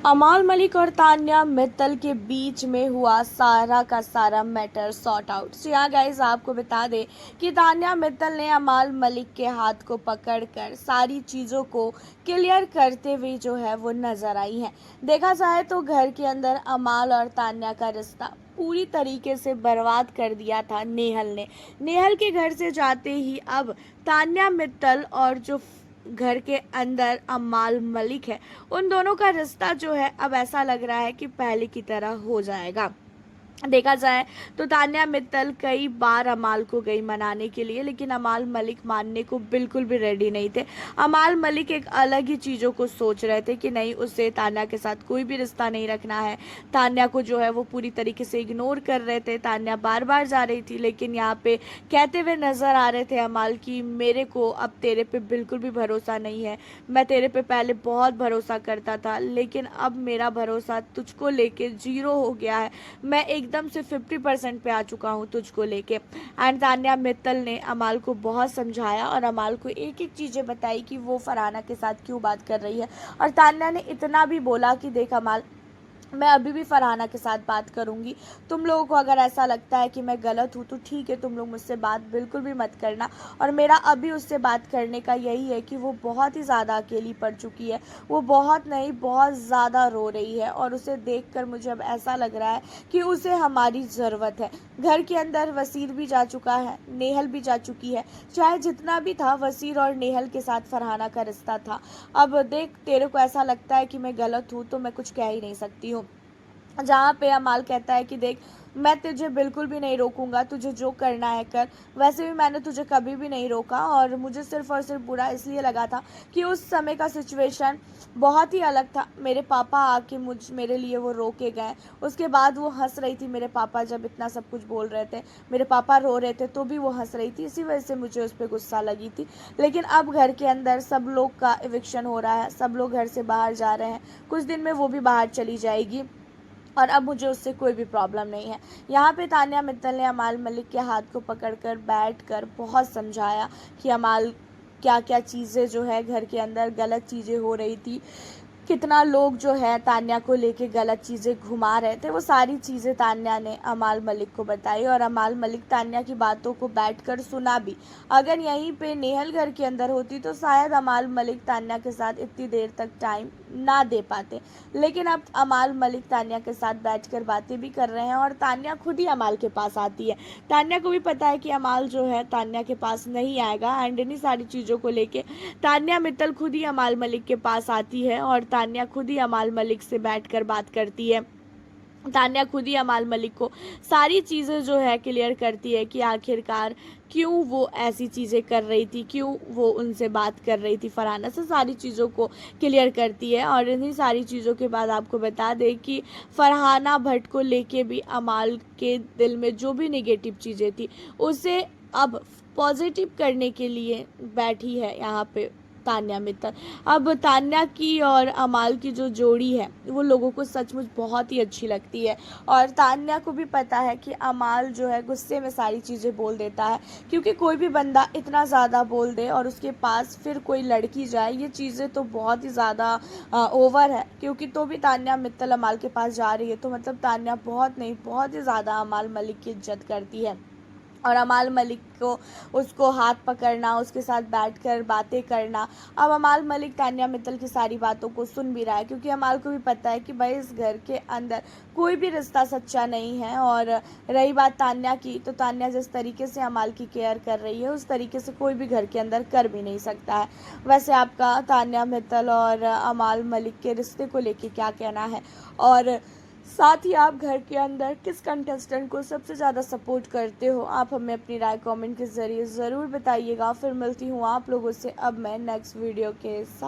अमाल मलिक और तान्या मित्तल के बीच में हुआ सारा का सारा मैटर सॉर्ट आउट। सो यहाँ गाइस आपको बता दें कि तान्या मित्तल ने अमाल मलिक के हाथ को पकड़कर सारी चीज़ों को क्लियर करते हुए जो है वो नज़र आई हैं। देखा जाए तो घर के अंदर अमाल और तान्या का रिश्ता पूरी तरीके से बर्बाद कर दिया था नेहल ने। नेहल के घर से जाते ही अब तान्या मित्तल और जो घर के अंदर अमाल मलिक है, उन दोनों का रिश्ता जो है अब ऐसा लग रहा है कि पहले की तरह हो जाएगा। देखा जाए तो तान्या मित्तल कई बार अमाल को गई मनाने के लिए, लेकिन अमाल मलिक मानने को बिल्कुल भी रेडी नहीं थे। अमाल मलिक एक अलग ही चीज़ों को सोच रहे थे कि नहीं, उसे तान्या के साथ कोई भी रिश्ता नहीं रखना है। तान्या को जो है वो पूरी तरीके से इग्नोर कर रहे थे। तान्या बार बार जा रही थी, लेकिन यहाँ पे कहते हुए नज़र आ रहे थे अमाल की मेरे को अब तेरे पे बिल्कुल भी भरोसा नहीं है। मैं तेरे पे पहले बहुत भरोसा करता था, लेकिन अब मेरा भरोसा तुझको लेके जीरो हो गया है। मैं एकदम से 50% पे आ चुका हूँ तुझको लेके। एंड तान्या मित्तल ने अमाल को बहुत समझाया और अमाल को एक एक चीज़ें बताई कि वो फरहाना के साथ क्यों बात कर रही है। और तान्या ने इतना भी बोला कि देख अमाल, मैं अभी भी फरहाना के साथ बात करूंगी। तुम लोगों को अगर ऐसा लगता है कि मैं गलत हूँ तो ठीक है, तुम लोग मुझसे बात बिल्कुल भी मत करना। और मेरा अभी उससे बात करने का यही है कि वो बहुत ही ज़्यादा अकेली पड़ चुकी है। वो बहुत नहीं, बहुत ज़्यादा रो रही है और उसे देखकर मुझे अब ऐसा लग रहा है कि उसे हमारी ज़रूरत है। घर के अंदर वसीर भी जा चुका है, नेहल भी जा चुकी है। चाहे जितना भी था, वसीर और नेहल के साथ फरहाना का रिश्ता था। अब देख, तेरे को ऐसा लगता है कि मैं गलत हूँ तो मैं कुछ कह ही नहीं सकती हूँ। जहाँ पे अमाल कहता है कि देख, मैं तुझे बिल्कुल भी नहीं रोकूंगा, तुझे जो करना है कर। वैसे भी मैंने तुझे कभी भी नहीं रोका और मुझे सिर्फ और सिर्फ बुरा इसलिए लगा था कि उस समय का सिचुएशन बहुत ही अलग था। मेरे पापा आके मेरे लिए वो रो के गए। उसके बाद वो हंस रही थी, मेरे पापा जब इतना सब कुछ बोल रहे थे, मेरे पापा रो रहे थे तो भी वो हंस रही थी। इसी वजह से मुझे उस पर गुस्सा लगी थी। लेकिन अब घर के अंदर सब लोग का इविक्शन हो रहा है, सब लोग घर से बाहर जा रहे हैं। कुछ दिन में वो भी बाहर चली जाएगी और अब मुझे उससे कोई भी प्रॉब्लम नहीं है। यहाँ पे तान्या मित्तल ने अमाल मलिक के हाथ को पकड़कर बैठकर बहुत समझाया कि अमाल, क्या क्या चीज़ें जो है घर के अंदर गलत चीज़ें हो रही थी, कितना लोग जो है तान्या को लेके गलत चीज़ें घुमा रहे थे, वो सारी चीज़ें तान्या ने अमाल मलिक को बताई। और अमाल मलिक तान्या की बातों को बैठकर सुना भी। अगर यहीं पे नेहल घर के अंदर होती तो शायद अमाल मलिक तान्या के साथ इतनी देर तक टाइम ना दे पाते। लेकिन अब अमाल मलिक तान्या के साथ बैठकर बातें भी कर रहे हैं और तान्या खुद ही अमाल के पास आती है। तान्या को भी पता है कि अमाल जो है तान्या के पास नहीं आएगा एंड इन्हीं सारी चीज़ों को लेके तान्या मित्तल खुद ही अमाल मलिक के पास आती है और तान्या खुद ही अमाल मलिक से बैठकर बात करती है। तान्या खुद ही अमाल मलिक को सारी चीज़ें जो है क्लियर करती है कि आखिरकार क्यों वो ऐसी चीज़ें कर रही थी, क्यों वो उनसे बात कर रही थी फरहाना से, सारी चीज़ों को क्लियर करती है। और इन्हीं सारी चीज़ों के बाद आपको बता दें कि फरहाना भट्ट को लेके भी अमाल के दिल में जो भी नेगेटिव चीज़ें थी उसे अब पॉजिटिव करने के लिए बैठी है यहाँ पे तान्या मित्तल। अब तान्या की और अमाल की जो जोड़ी है वो लोगों को सचमुच बहुत ही अच्छी लगती है। और तान्या को भी पता है कि अमाल जो है गुस्से में सारी चीज़ें बोल देता है, क्योंकि कोई भी बंदा इतना ज़्यादा बोल दे और उसके पास फिर कोई लड़की जाए, ये चीज़ें तो बहुत ही ज़्यादा ओवर है। क्योंकि तो भी तान्या मित्तल अमाल के पास जा रही है तो मतलब तान्या बहुत नहीं, बहुत ही ज़्यादा अमाल मलिक की इज्जत करती है। और अमाल मलिक को उसको हाथ पकड़ना, उसके साथ बैठकर बातें करना। अब अमाल मलिक तान्या मित्तल की सारी बातों को सुन भी रहा है, क्योंकि अमाल को भी पता है कि भाई इस घर के अंदर कोई भी रिश्ता सच्चा नहीं है। और रही बात तान्या की, तो तान्या जिस तरीके से अमाल की केयर कर रही है उस तरीके से कोई भी घर के अंदर कर भी नहीं सकता है। वैसे आपका तान्या मित्तल और अमाल मलिक के रिश्ते को लेके क्या कहना है, और साथ ही आप घर के अंदर किस कंटेस्टेंट को सबसे ज़्यादा सपोर्ट करते हो, आप हमें अपनी राय कमेंट के ज़रिए ज़रूर बताइएगा। फिर मिलती हूँ आप लोगों से अब मैं नेक्स्ट वीडियो के साथ।